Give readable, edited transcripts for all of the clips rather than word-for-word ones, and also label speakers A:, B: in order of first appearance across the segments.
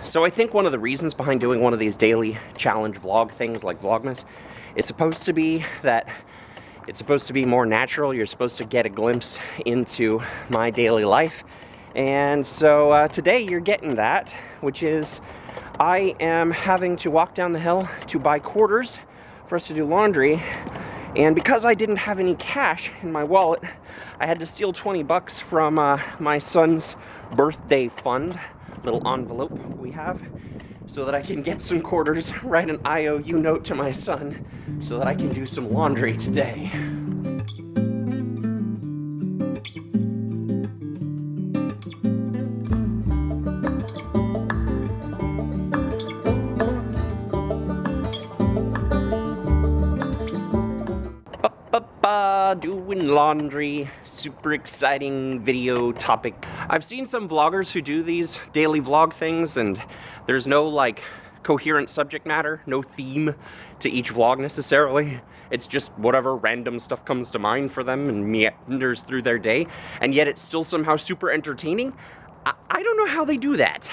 A: So I think one of the reasons behind doing one of these daily challenge vlog things like Vlogmas is supposed to be that it's supposed to be more natural. You're supposed to get a glimpse into my daily life. And so today you're getting that, which is I am having to walk down the hill to buy quarters for us to do laundry. And because I didn't have any cash in my wallet, I had to steal 20 bucks from my son's birthday fund, little envelope we have, so that I can get some quarters, write an IOU note to my son, so that I can do some laundry today. Doing laundry, super exciting video topic. I've seen some vloggers who do these daily vlog things and there's no like coherent subject matter, no theme to each vlog necessarily. It's just whatever random stuff comes to mind for them and meanders through their day, and yet it's still somehow super entertaining. I don't know how they do that.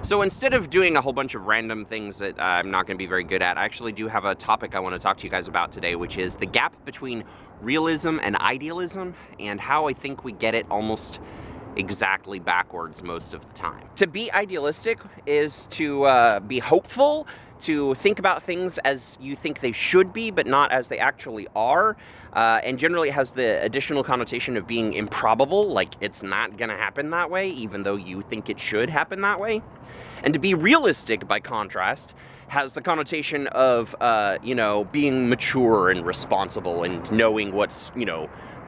A: So instead of doing a whole bunch of random things that I'm not going to be very good at, I actually do have a topic I want to talk to you guys about today, which is the gap between realism and idealism, and how I think we get it almost exactly backwards most of the time. To be idealistic is to be hopeful, to think about things as you think they should be, but not as they actually are. And generally it has the additional connotation of being improbable, like it's not gonna happen that way, even though you think it should happen that way. And to be realistic, by contrast, has the connotation of, being mature and responsible and knowing what's,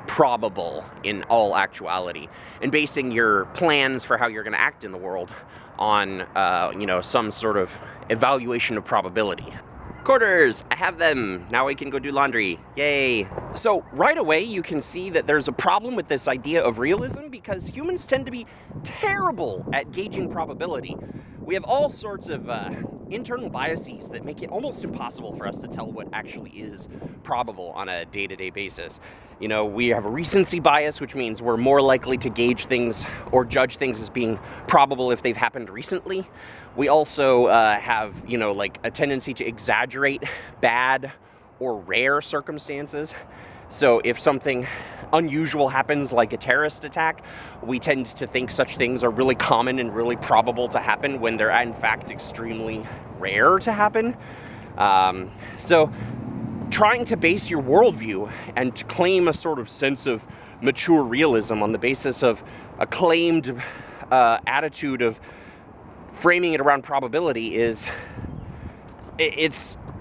A: probable in all actuality, and basing your plans for how you're going to act in the world on, some sort of evaluation of probability. Quarters! I have them! Now I can go do laundry. Yay! So right away you can see that there's a problem with this idea of realism, because humans tend to be terrible at gauging probability. We have all sorts of internal biases that make it almost impossible for us to tell what actually is probable on a day-to-day basis. We have a recency bias, which means we're more likely to gauge things or judge things as being probable if they've happened recently. We also have, a tendency to exaggerate bad or rare circumstances. So if something unusual happens, like a terrorist attack, we tend to think such things are really common and really probable to happen when they're in fact extremely rare to happen. So trying to base your worldview and to claim a sort of sense of mature realism on the basis of a claimed attitude of framing it around probability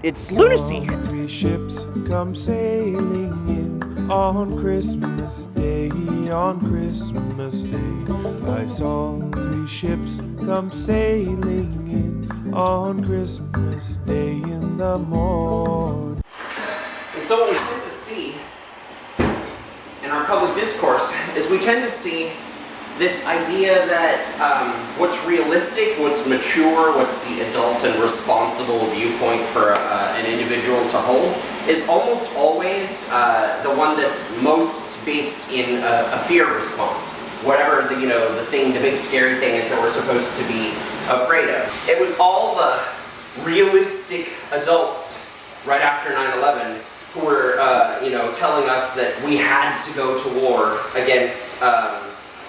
A: it's lunacy.
B: Three ships come sailing in on Christmas Day, on Christmas Day. I saw three ships come sailing in on Christmas Day in the morning.
A: So what we tend to see in our public discourse is we tend to see this idea that what's realistic, what's mature, what's the adult and responsible viewpoint for an individual to hold is almost always the one that's most based in a fear response. Whatever the big scary thing is that we're supposed to be afraid of. It was all the realistic adults right after 9/11 who were telling us that we had to go to war against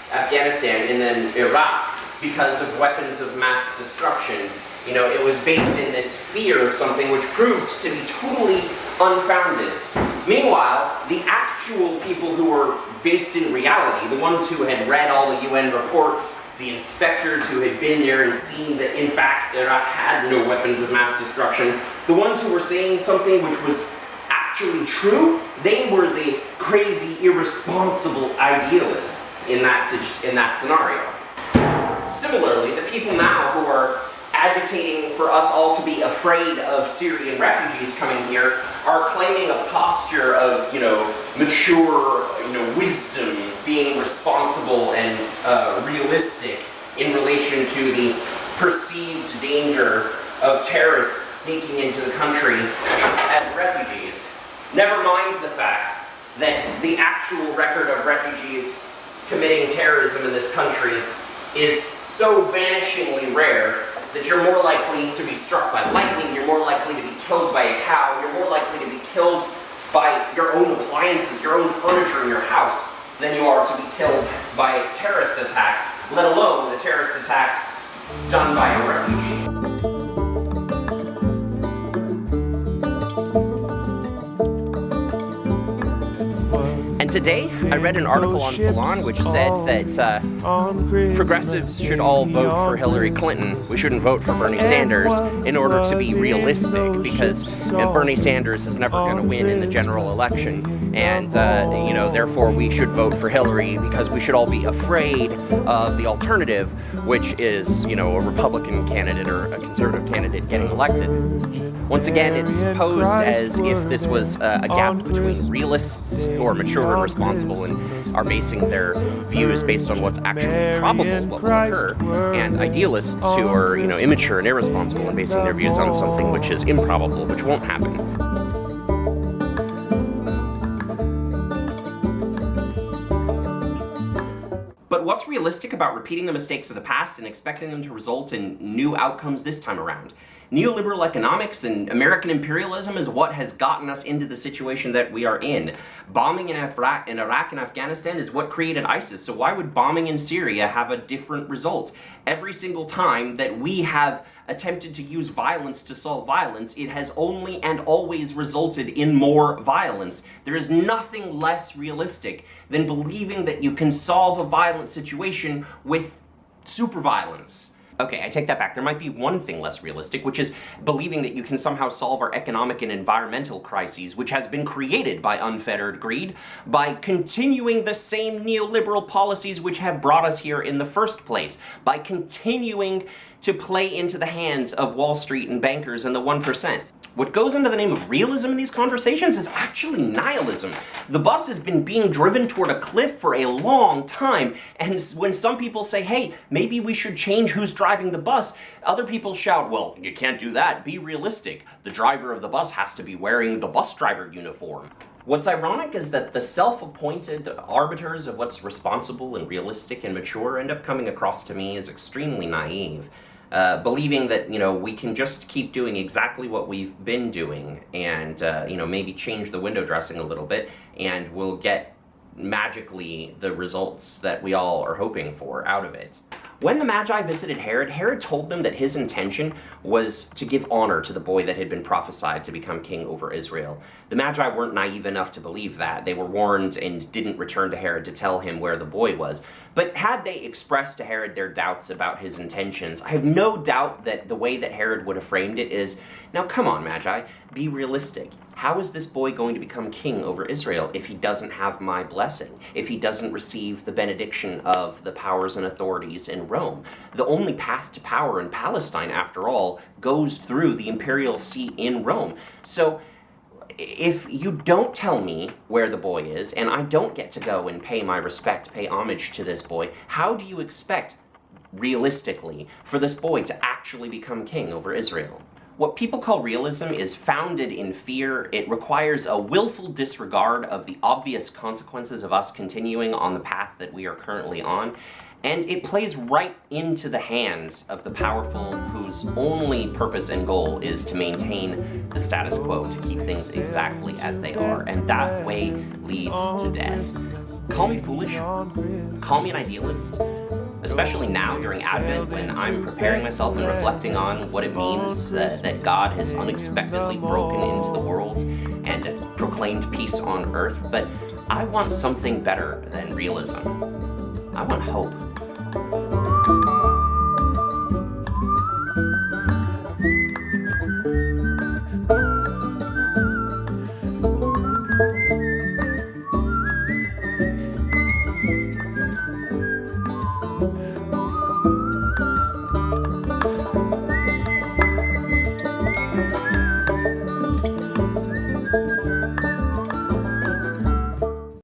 A: Afghanistan and then Iraq because of weapons of mass destruction. It was based in this fear of something which proved to be totally unfounded. Meanwhile, the actual people who were based in reality, the ones who had read all the UN reports, the inspectors who had been there and seen that in fact Iraq had no weapons of mass destruction, the ones who were saying something which was actually true, they were the crazy, irresponsible idealists in that scenario. Similarly, the people now who are agitating for us all to be afraid of Syrian refugees coming here are claiming a posture of, mature, wisdom, being responsible and realistic in relation to the perceived danger of terrorists sneaking into the country as refugees. Never mind the fact that the actual record of refugees committing terrorism in this country is so vanishingly rare that you're more likely to be struck by lightning, you're more likely to be killed by a cow, you're more likely to be killed by your own appliances, your own furniture in your house, than you are to be killed by a terrorist attack, let alone the terrorist attack done by a refugee. And today, I read an article on Salon which said that progressives should all vote for Hillary Clinton. We shouldn't vote for Bernie Sanders in order to be realistic, because Bernie Sanders is never going to win in the general election. And, therefore we should vote for Hillary because we should all be afraid of the alternative, which is, a Republican candidate or a conservative candidate getting elected. Once again, it's posed as if this was a gap between realists who are mature and responsible and are basing their views based on what's actually probable, what will occur, and idealists who are, immature and irresponsible and basing their views on something which is improbable, which won't happen. But what's realistic about repeating the mistakes of the past and expecting them to result in new outcomes this time around? Neoliberal economics and American imperialism is what has gotten us into the situation that we are in. Bombing in Iraq and Afghanistan is what created ISIS, so why would bombing in Syria have a different result? Every single time that we have attempted to use violence to solve violence, it has only and always resulted in more violence. There is nothing less realistic than believing that you can solve a violent situation with super violence. Okay, I take that back. There might be one thing less realistic, which is believing that you can somehow solve our economic and environmental crises, which has been created by unfettered greed, by continuing the same neoliberal policies which have brought us here in the first place, by continuing to play into the hands of Wall Street and bankers and the 1%. What goes under the name of realism in these conversations is actually nihilism. The bus has been being driven toward a cliff for a long time, and when some people say, hey, maybe we should change who's driving the bus, other people shout, well, you can't do that, be realistic. The driver of the bus has to be wearing the bus driver uniform. What's ironic is that the self-appointed arbiters of what's responsible and realistic and mature end up coming across to me as extremely naive. Believing that, we can just keep doing exactly what we've been doing and, maybe change the window dressing a little bit and we'll get magically the results that we all are hoping for out of it. When the Magi visited Herod, Herod told them that his intention was to give honor to the boy that had been prophesied to become king over Israel. The Magi weren't naive enough to believe that. They were warned and didn't return to Herod to tell him where the boy was. But had they expressed to Herod their doubts about his intentions, I have no doubt that the way that Herod would have framed it is, now come on, Magi, be realistic. How is this boy going to become king over Israel if he doesn't have my blessing? If he doesn't receive the benediction of the powers and authorities in Rome? The only path to power in Palestine, after all, goes through the imperial seat in Rome. So, if you don't tell me where the boy is, and I don't get to go and pay my respect, pay homage to this boy, how do you expect, realistically, for this boy to actually become king over Israel? What people call realism is founded in fear. It requires a willful disregard of the obvious consequences of us continuing on the path that we are currently on, and it plays right into the hands of the powerful whose only purpose and goal is to maintain the status quo, to keep things exactly as they are, and that way leads to death. Call me foolish, call me an idealist, especially now during Advent when I'm preparing myself and reflecting on what it means that God has unexpectedly broken into the world and proclaimed peace on earth, but I want something better than realism. I want hope.